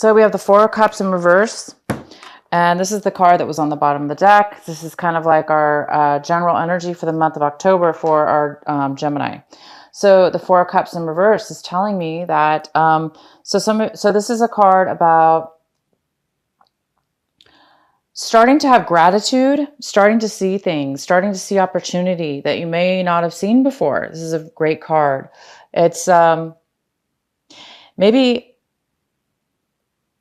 So we have the Four of Cups in reverse. And this is the card that was on the bottom of the deck. This is kind of like our general energy for the month of October for our Gemini. So the Four of Cups in reverse is telling me that, so this is a card about starting to have gratitude, starting to see things, starting to see opportunity that you may not have seen before. This is a great card. It's maybe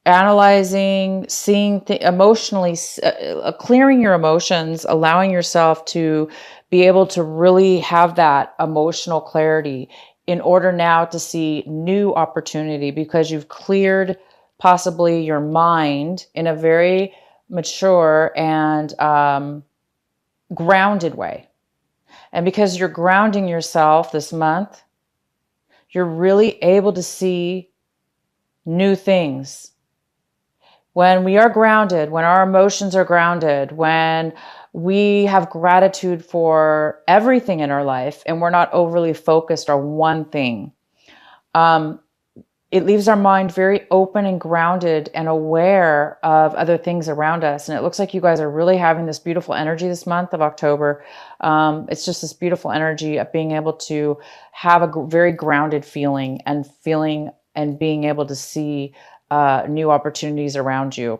analyzing, seeing emotionally, clearing your emotions, allowing yourself to be able to really have that emotional clarity in order now to see new opportunity, because you've cleared possibly your mind in a very mature and grounded way. And because you're grounding yourself this month, you're really able to see new things. When we are grounded, when our emotions are grounded, when we have gratitude for everything in our life and we're not overly focused on one thing, it leaves our mind very open and grounded and aware of other things around us. And it looks like you guys are really having this beautiful energy this month of October. It's just this beautiful energy of being able to have a very grounded feeling and being able to see new opportunities around you.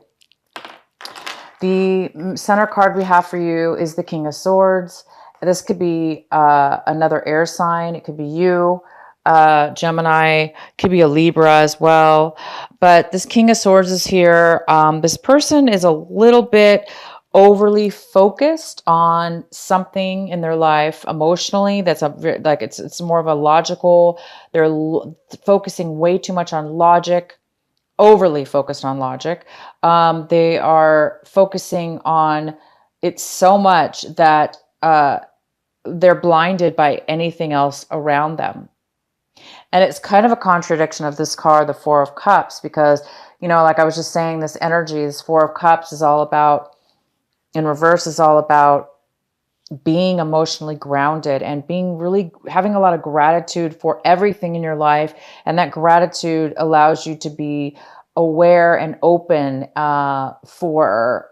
The center card we have for you is the King of Swords. This could be another air sign. It could be you, Gemini, could be a Libra as well. But this King of Swords is here. This person is a little bit overly focused on something in their life emotionally. That's it's more of a logical. They're focusing way too much on logic. Overly focused on logic. They are focusing on it so much that they're blinded by anything else around them. And it's kind of a contradiction of this card, the Four of Cups, because, like I was just saying, this energy, this Four of Cups is all about, in reverse, is all about being emotionally grounded and having a lot of gratitude for everything in your life. And that gratitude allows you to be aware and open for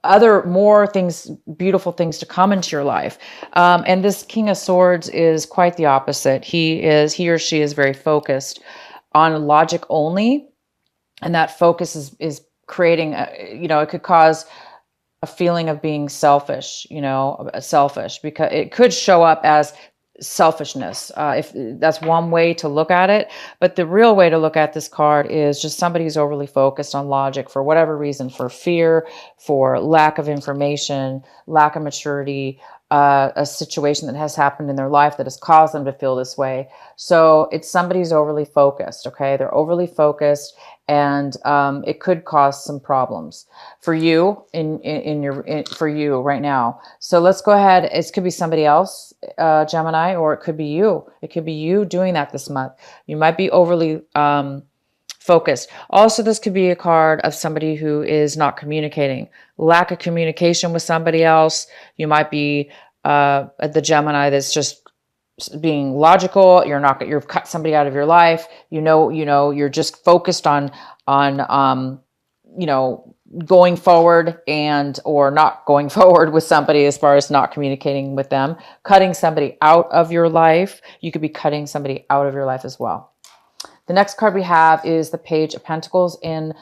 more things, beautiful things to come into your life. And this King of Swords is quite the opposite. He or she is very focused on logic only. And that focus is creating, it could cause a feeling of being selfish, because it could show up as selfishness. If that's one way to look at it, but the real way to look at this card is just somebody who's overly focused on logic for whatever reason, for fear, for lack of information, lack of maturity, a situation that has happened in their life that has caused them to feel this way. So it's somebody who's overly focused. Okay. They're overly focused, and it could cause some problems for you for you right now. So let's go ahead. It could be somebody else, Gemini, or it could be you. It could be you doing that this month. You might be overly focused. Also, this could be a card of somebody who is not communicating, lack of communication with somebody else. You might be the Gemini that's just being logical. You've cut somebody out of your life. You're just focused on going forward or not going forward with somebody, as far as not communicating with them, cutting somebody out of your life. You could be cutting somebody out of your life as well. The next card we have is the Page of Pentacles. In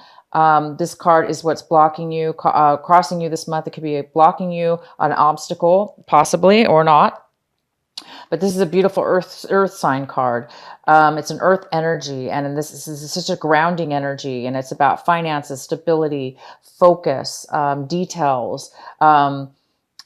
this card is what's blocking you, crossing you this month. It could be blocking you, an obstacle, possibly, or not. But this is a beautiful earth sign card. It's an earth energy, and this is such a grounding energy, and it's about finances, stability, focus, details,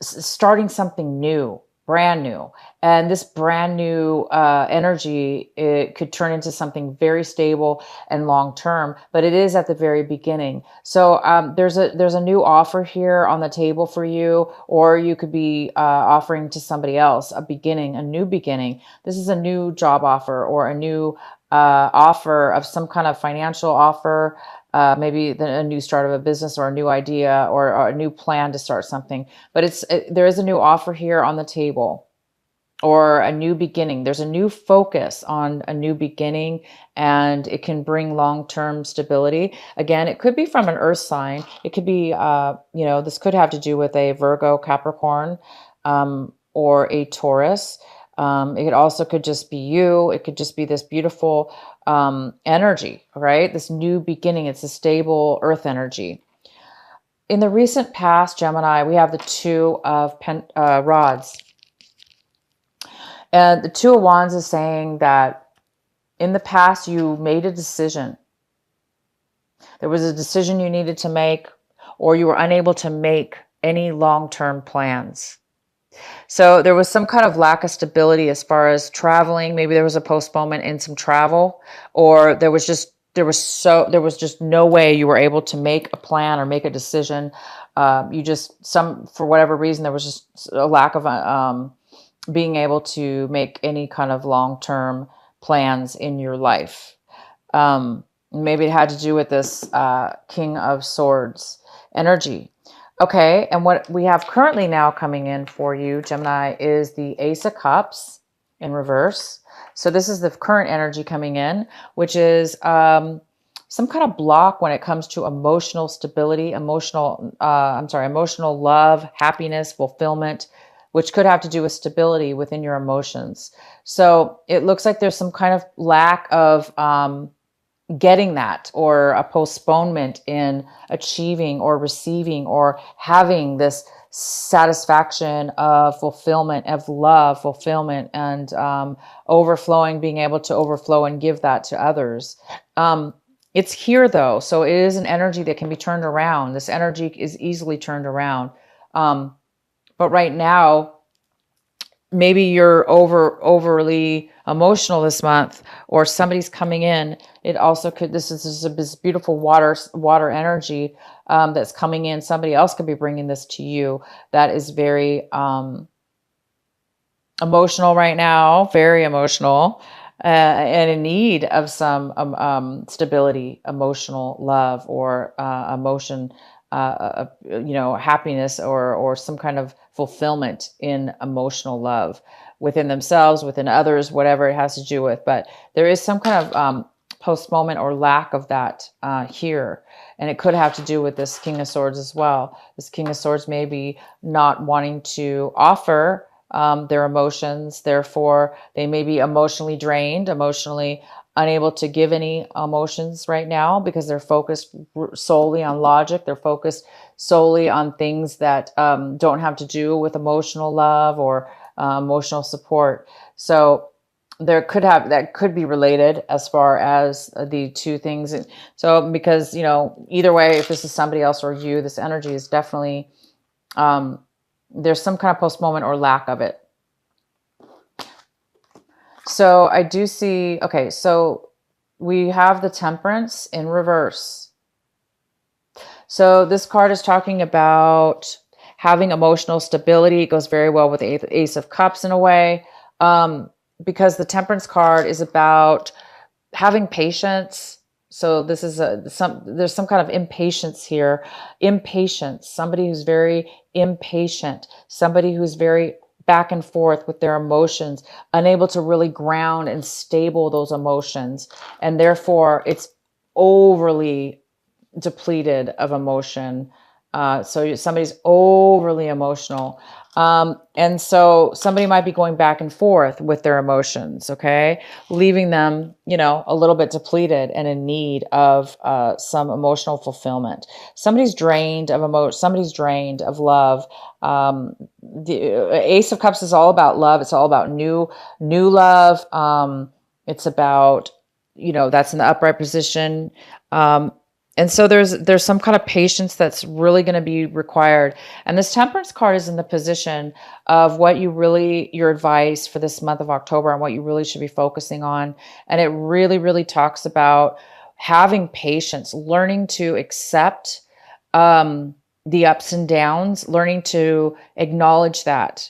starting something new, brand new. And this brand new energy, it could turn into something very stable and long-term, but it is at the very beginning. So there's a new offer here on the table for you, or you could be offering to somebody else a new beginning. This is a new job offer, or a new offer of some kind of financial offer, maybe a new start of a business, or a new idea, or a new plan to start something. But there is a new offer here on the table. or a new beginning. There's a new focus on a new beginning, and it can bring long-term stability. Again, it could be from an earth sign. It could be, this could have to do with a Virgo, Capricorn, or a Taurus. It also could just be you. It could just be this beautiful energy, right? This new beginning. It's a stable earth energy. In the recent past, Gemini, we have the Two of Rods. And the Two of Wands is saying that in the past, you made a decision. There was a decision you needed to make, or you were unable to make any long-term plans. So there was some kind of lack of stability as far as traveling. Maybe there was a postponement in some travel, or there was just no way you were able to make a plan or make a decision. For whatever reason, there was just a lack of being able to make any kind of long-term plans in your life. Maybe it had to do with this King of Swords energy. Okay, and what we have currently now coming in for you, Gemini, is the Ace of Cups in reverse. So this is the current energy coming in, which is some kind of block when it comes to emotional stability, emotional love, happiness, fulfillment, which could have to do with stability within your emotions. So it looks like there's some kind of lack of getting that, or a postponement in achieving or receiving or having this satisfaction of fulfillment, of love, fulfillment, and overflowing, being able to overflow and give that to others. It's here though, so it is an energy that can be turned around. This energy is easily turned around. But right now, maybe you're overly emotional this month, or somebody's coming in. It also could, this is this beautiful water energy that's coming in. Somebody else could be bringing this to you that is very emotional right now, very emotional, and in need of some stability, emotional love, or emotion, happiness, or some kind of fulfillment in emotional love within themselves, within others, whatever it has to do with. But there is some kind of postponement or lack of that here. And it could have to do with this King of Swords as well. This King of Swords may be not wanting to offer their emotions. Therefore, they may be emotionally drained, emotionally unable to give any emotions right now, because they're focused solely on logic. They're focused solely on things that don't have to do with emotional love or emotional support. So that could be related as far as the two things. So because, either way, if this is somebody else or you, this energy is definitely, there's some kind of postponement or lack of it. So I do see, okay, so we have the Temperance in reverse. So this card is talking about having emotional stability. It goes very well with the Ace of Cups in a way, because the Temperance card is about having patience. So this is there's some kind of impatience here. Impatience, somebody who's very impatient, somebody who's very back and forth with their emotions, unable to really ground and stable those emotions. And therefore it's overly depleted of emotion. So somebody's overly emotional. And so somebody might be going back and forth with their emotions, okay? Leaving them, a little bit depleted and in need of some emotional fulfillment. Somebody's drained of emotion. Somebody's drained of love. The Ace of Cups is all about love. It's all about new love. It's about, that's in the upright position. And so there's some kind of patience that's really going to be required. And this Temperance card is in the position of your advice for this month of October, and what you really should be focusing on. And it really, really talks about having patience, learning to accept the ups and downs, learning to acknowledge that,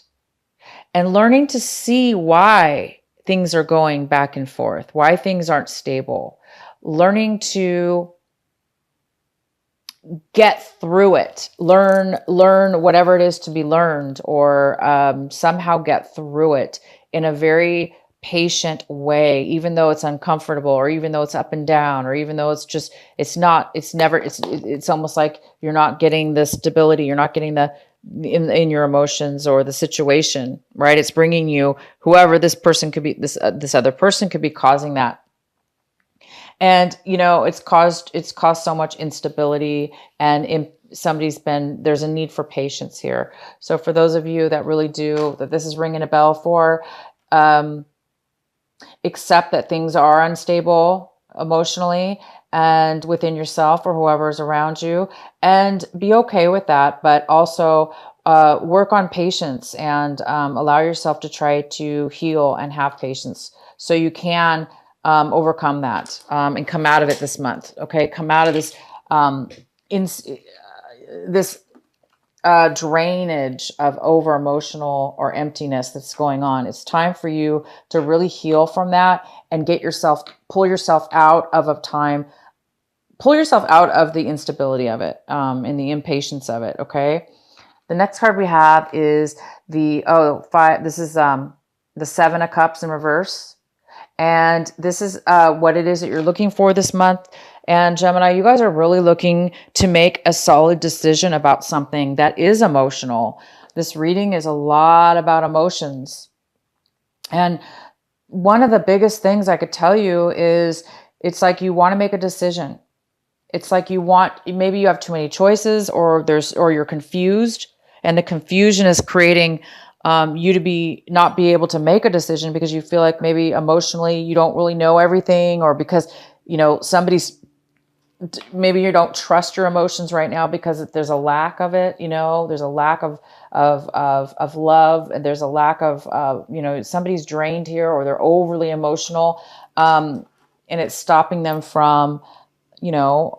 and learning to see why things are going back and forth, why things aren't stable, learning to get through it, learn whatever it is to be learned, or somehow get through it in a very patient way, even though it's uncomfortable, or even though it's up and down, or even though it's almost like you're not getting the stability, you're not getting the in your emotions or the situation, right? It's bringing you whoever this person could be, this other person could be causing that. And it's caused so much instability, and there's a need for patience here. So for those of you that really do, that this is ringing a bell for, um, accept that things are unstable emotionally and within yourself or whoever is around you, and be okay with that, but also work on patience, and allow yourself to try to heal and have patience so you can overcome that, and come out of it this month. Okay, come out of this in this drainage of over emotional or emptiness that's going on. It's time for you to really heal from that and pull yourself out of the instability of it, and the impatience of it. Okay. The next card we have is the five. This is the Seven of Cups in reverse. And this is what it is that you're looking for this month. And Gemini, you guys are really looking to make a solid decision about something that is emotional. This reading is a lot about emotions. And one of the biggest things I could tell you is it's like you want to make a decision. It's like maybe you have too many choices, or you're confused, and the confusion is creating you to not be able to make a decision because you feel like maybe emotionally you don't really know everything, or because maybe you don't trust your emotions right now because there's a lack of it. There's a lack of love, and there's a lack of somebody's drained here, or they're overly emotional, and it's stopping them from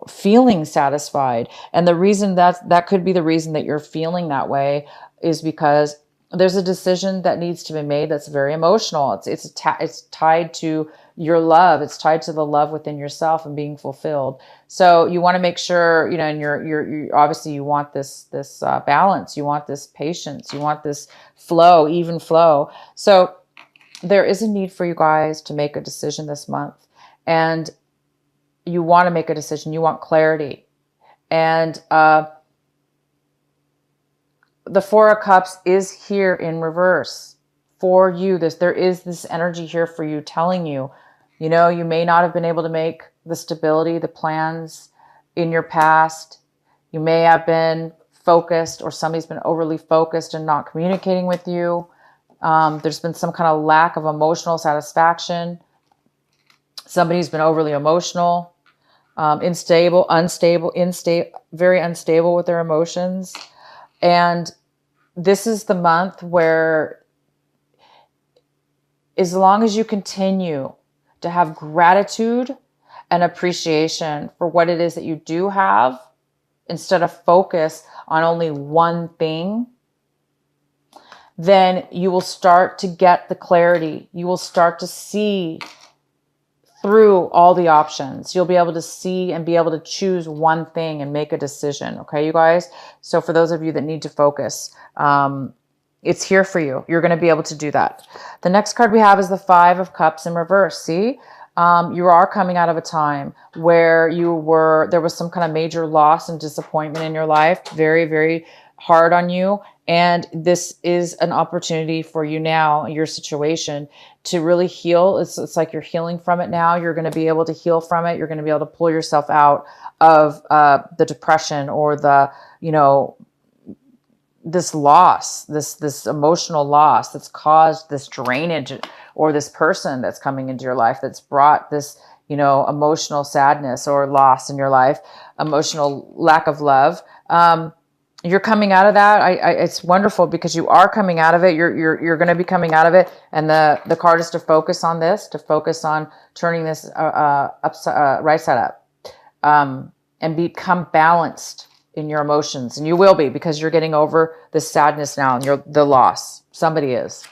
feeling satisfied. And the reason that could be the reason that you're feeling that way is because there's a decision that needs to be made that's very emotional. It's tied to your love. It's tied to the love within yourself and being fulfilled. So you want to make sure, and you're obviously you want this balance. You want this patience. You want this flow, even flow. So there is a need for you guys to make a decision this month, and you want to make a decision. You want clarity, and the Four of Cups is here in reverse for you. There is this energy here for you, telling you, you may not have been able to make the stability, the plans in your past. You may have been focused, or somebody's been overly focused and not communicating with you. There's been some kind of lack of emotional satisfaction. Somebody's been overly emotional, very unstable with their emotions. And this is the month where, as long as you continue to have gratitude and appreciation for what it is that you do have, instead of focus on only one thing, then you will start to get the clarity. You will start to see through all the options. You'll be able to see and be able to choose one thing and make a decision. Okay, you guys? So for those of you that need to focus, it's here for you. You're going to be able to do that. The next card we have is the Five of Cups in reverse. See, you are coming out of a time where there was some kind of major loss and disappointment in your life. Very, very hard on you. And this is an opportunity for you now, your situation, to really heal. It's like you're healing from it now. You're going to be able to heal from it. You're going to be able to pull yourself out of the depression, or this loss, this emotional loss that's caused this drainage, or this person that's coming into your life that's brought this, emotional sadness or loss in your life, emotional lack of love. You're coming out of that. It's wonderful because you are coming out of it. You're going to be coming out of it. And the card is to focus on this, to focus on turning this right side up, and become balanced in your emotions. And you will be, because you're getting over this sadness now, and the loss. Somebody is.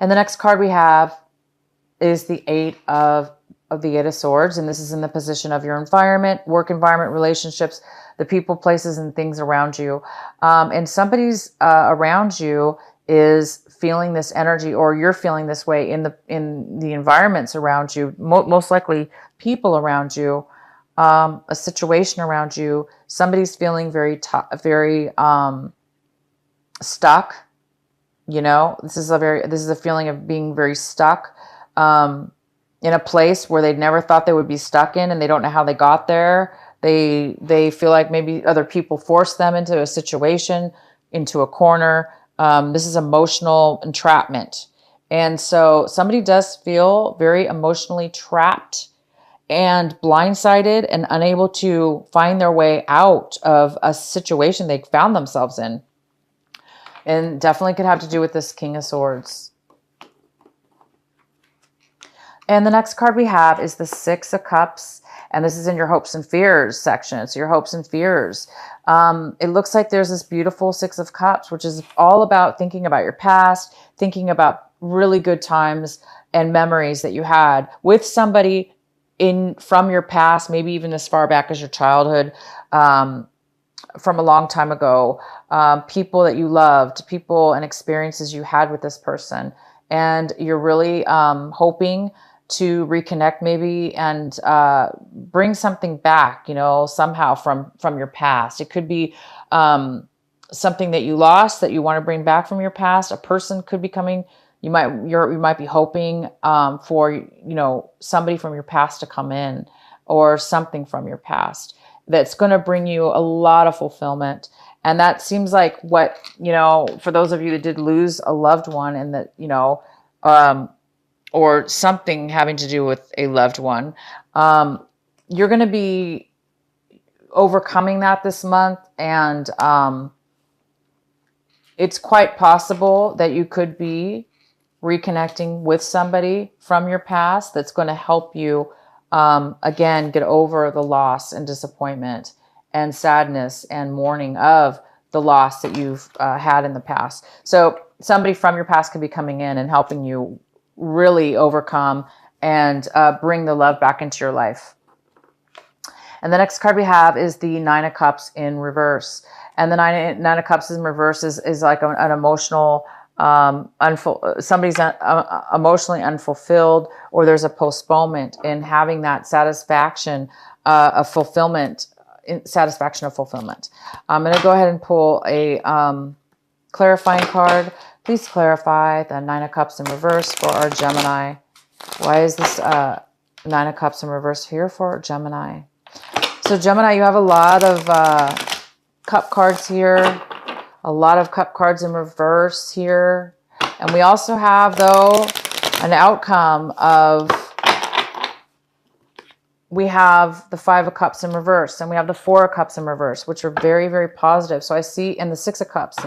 And the next card we have is the Eight of Swords. And this is in the position of your environment, work environment, relationships, the people, places, and things around you. And somebody's around you is feeling this energy, or you're feeling this way in the environments around you, most likely people around you, a situation around you. Somebody's feeling very stuck. You know, this is a feeling of being very stuck in a place where they never thought they would be stuck in, and they don't know how they got there. They feel like maybe other people forced them into a situation, into a corner. This is emotional entrapment. And so somebody does feel very emotionally trapped and blindsided and unable to find their way out of a situation they found themselves in. And definitely could have to do with this King of Swords. And the next card we have is the Six of Cups. And this is in your hopes and fears section. It's your hopes and fears. It looks like there's this beautiful Six of Cups, which is all about thinking about your past, thinking about really good times and memories that you had with somebody from your past, maybe even as far back as your childhood, from a long time ago, people that you loved, people and experiences you had with this person. And you're really hoping to reconnect maybe and bring something back, you know, somehow from your past. It could be something that you lost that you want to bring back from your past. A person could be coming. You might be hoping for, you know, somebody from your past to come in, or something from your past that's going to bring you a lot of fulfillment. And that seems like what, you know, for those of you that did lose a loved one, and that, you know, or something having to do with a loved one, you're going to be overcoming that this month. And it's quite possible that you could be reconnecting with somebody from your past that's going to help you, again, get over the loss and disappointment and sadness and mourning of the loss that you've had in the past. So somebody from your past could be coming in and helping you really overcome and bring the love back into your life. And the next card we have is the Nine of Cups in reverse. And the Nine of Cups in reverse is like an emotional, somebody's emotionally unfulfilled, or there's a postponement in having that satisfaction of fulfillment. Satisfaction of fulfillment. I'm going to go ahead and pull a clarifying card. Please clarify the Nine of Cups in reverse for our Gemini. Why is this Nine of Cups in reverse here for Gemini? So Gemini, you have a lot of cup cards here, a lot of cup cards in reverse here. And we also have, though, an outcome of, we have the Five of Cups in reverse, and we have the Four of Cups in reverse, which are very, very positive. So I see, and the Six of Cups,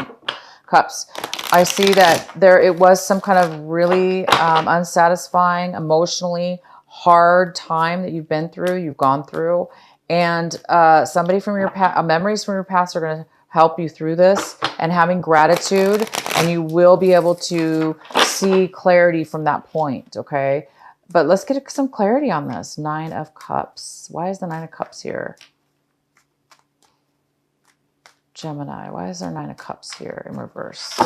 I see that it was some kind of really unsatisfying, emotionally hard time that you've gone through. And somebody from your past, memories from your past are going to help you through this, and having gratitude, and you will be able to see clarity from that point, okay? But let's get some clarity on this. Nine of Cups. Why is the Nine of Cups here? Gemini, why is there Nine of Cups here in reverse?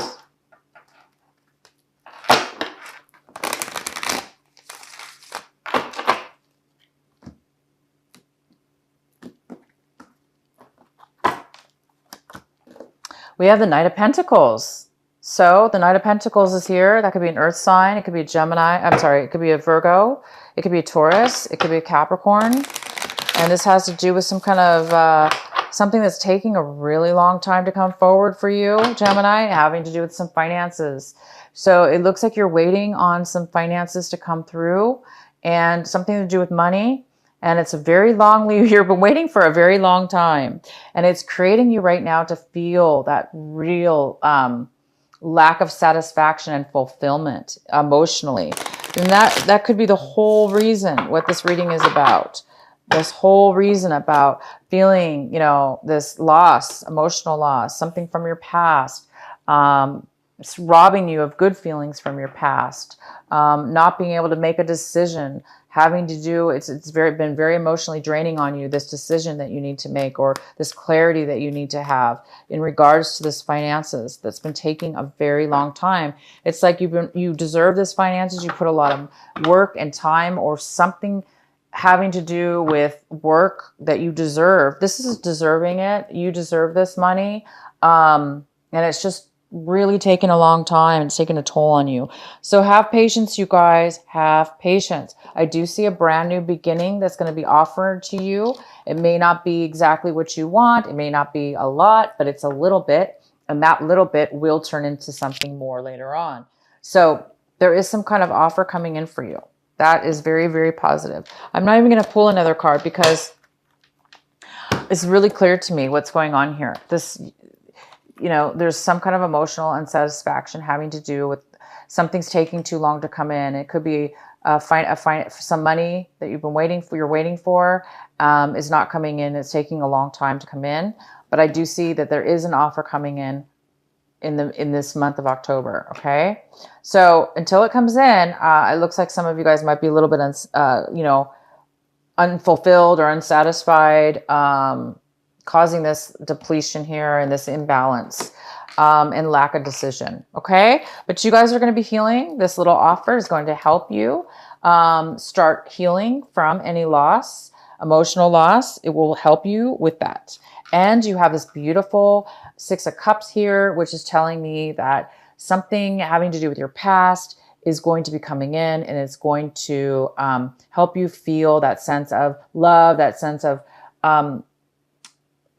We have the Knight of Pentacles. So the Knight of Pentacles is here. That could be an earth sign. It could be a Gemini. I'm sorry. It could be a Virgo. It could be a Taurus. It could be a Capricorn. And this has to do with some kind of something that's taking a really long time to come forward for you, Gemini, having to do with some finances. So it looks like you're waiting on some finances to come through, and something to do with money. And it's a very long leave. You've been waiting for a very long time. And it's creating you right now to feel that real lack of satisfaction and fulfillment emotionally. And that could be the whole reason what this reading is about. This whole reason about feeling, you know, this loss, emotional loss, something from your past, It's robbing you of good feelings from your past, not being able to make a decision, having to do, been very emotionally draining on you, this decision that you need to make, or this clarity that you need to have in regards to this finances that's been taking a very long time. It's like you deserve this finances. You put a lot of work and time or something having to do with work that you deserve. This is deserving it. You deserve this money. And it's just really taken a long time. It's taken a toll on you. So have patience, you guys. Have patience. I do see a brand new beginning that's going to be offered to you. It may not be exactly what you want. It may not be a lot, but it's a little bit. And that little bit will turn into something more later on. So there is some kind of offer coming in for you. That is very, very positive. I'm not even going to pull another card because it's really clear to me what's going on here. There's some kind of emotional unsatisfaction having to do with something's taking too long to come in. It could be some money that you're waiting for is not coming in. It's taking a long time to come in. But I do see that there is an offer coming in this month of October. Okay. So until it comes in, it looks like some of you guys might be a little bit, unfulfilled or unsatisfied, causing this depletion here and this imbalance and lack of decision. Okay. But you guys are going to be healing. This little offer is going to help you start healing from any loss, emotional loss. It will help you with that. And you have this beautiful Six of Cups here, which is telling me that something having to do with your past is going to be coming in, and it's going to help you feel that sense of love, that sense of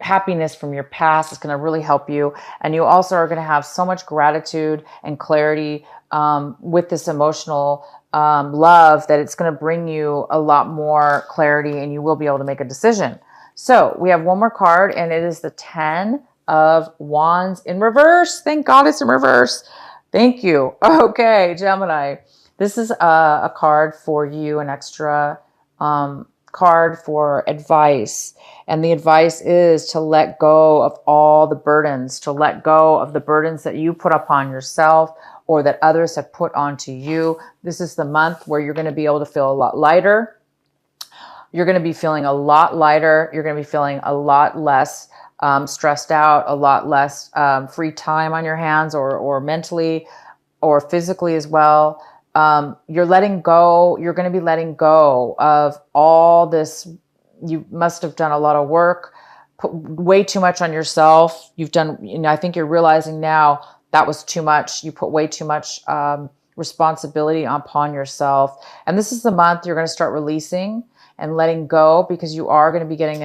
happiness from your past. Is going to really help you. And you also are going to have so much gratitude and clarity with this emotional love that it's going to bring you a lot more clarity, and you will be able to make a decision. So we have one more card, and it is the 10 of Wands in reverse. Thank God it's in reverse. Thank you. Okay, Gemini. This is a card for you, an extra card for advice. And the advice is to let go of all the burdens, to let go of the burdens that you put upon yourself or that others have put onto you. This is the month where you're going to be able to feel a lot lighter. You're going to be feeling a lot lighter. You're going to be feeling a lot less stressed out, a lot less free time on your hands or mentally or physically as well. You're letting go. You're going to be letting go of all this. You must have done a lot of work, put way too much on yourself. I think you're realizing now that was too much. You put way too much responsibility upon yourself. And this is the month you're going to start releasing and letting go, because you are going to be getting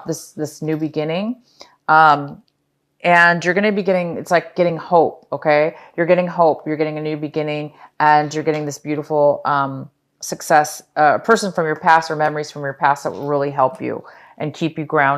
this new beginning. And you're going to be it's like getting hope. Okay. You're getting hope. You're getting a new beginning, and you're getting this beautiful, success, person from your past or memories from your past that will really help you and keep you grounded.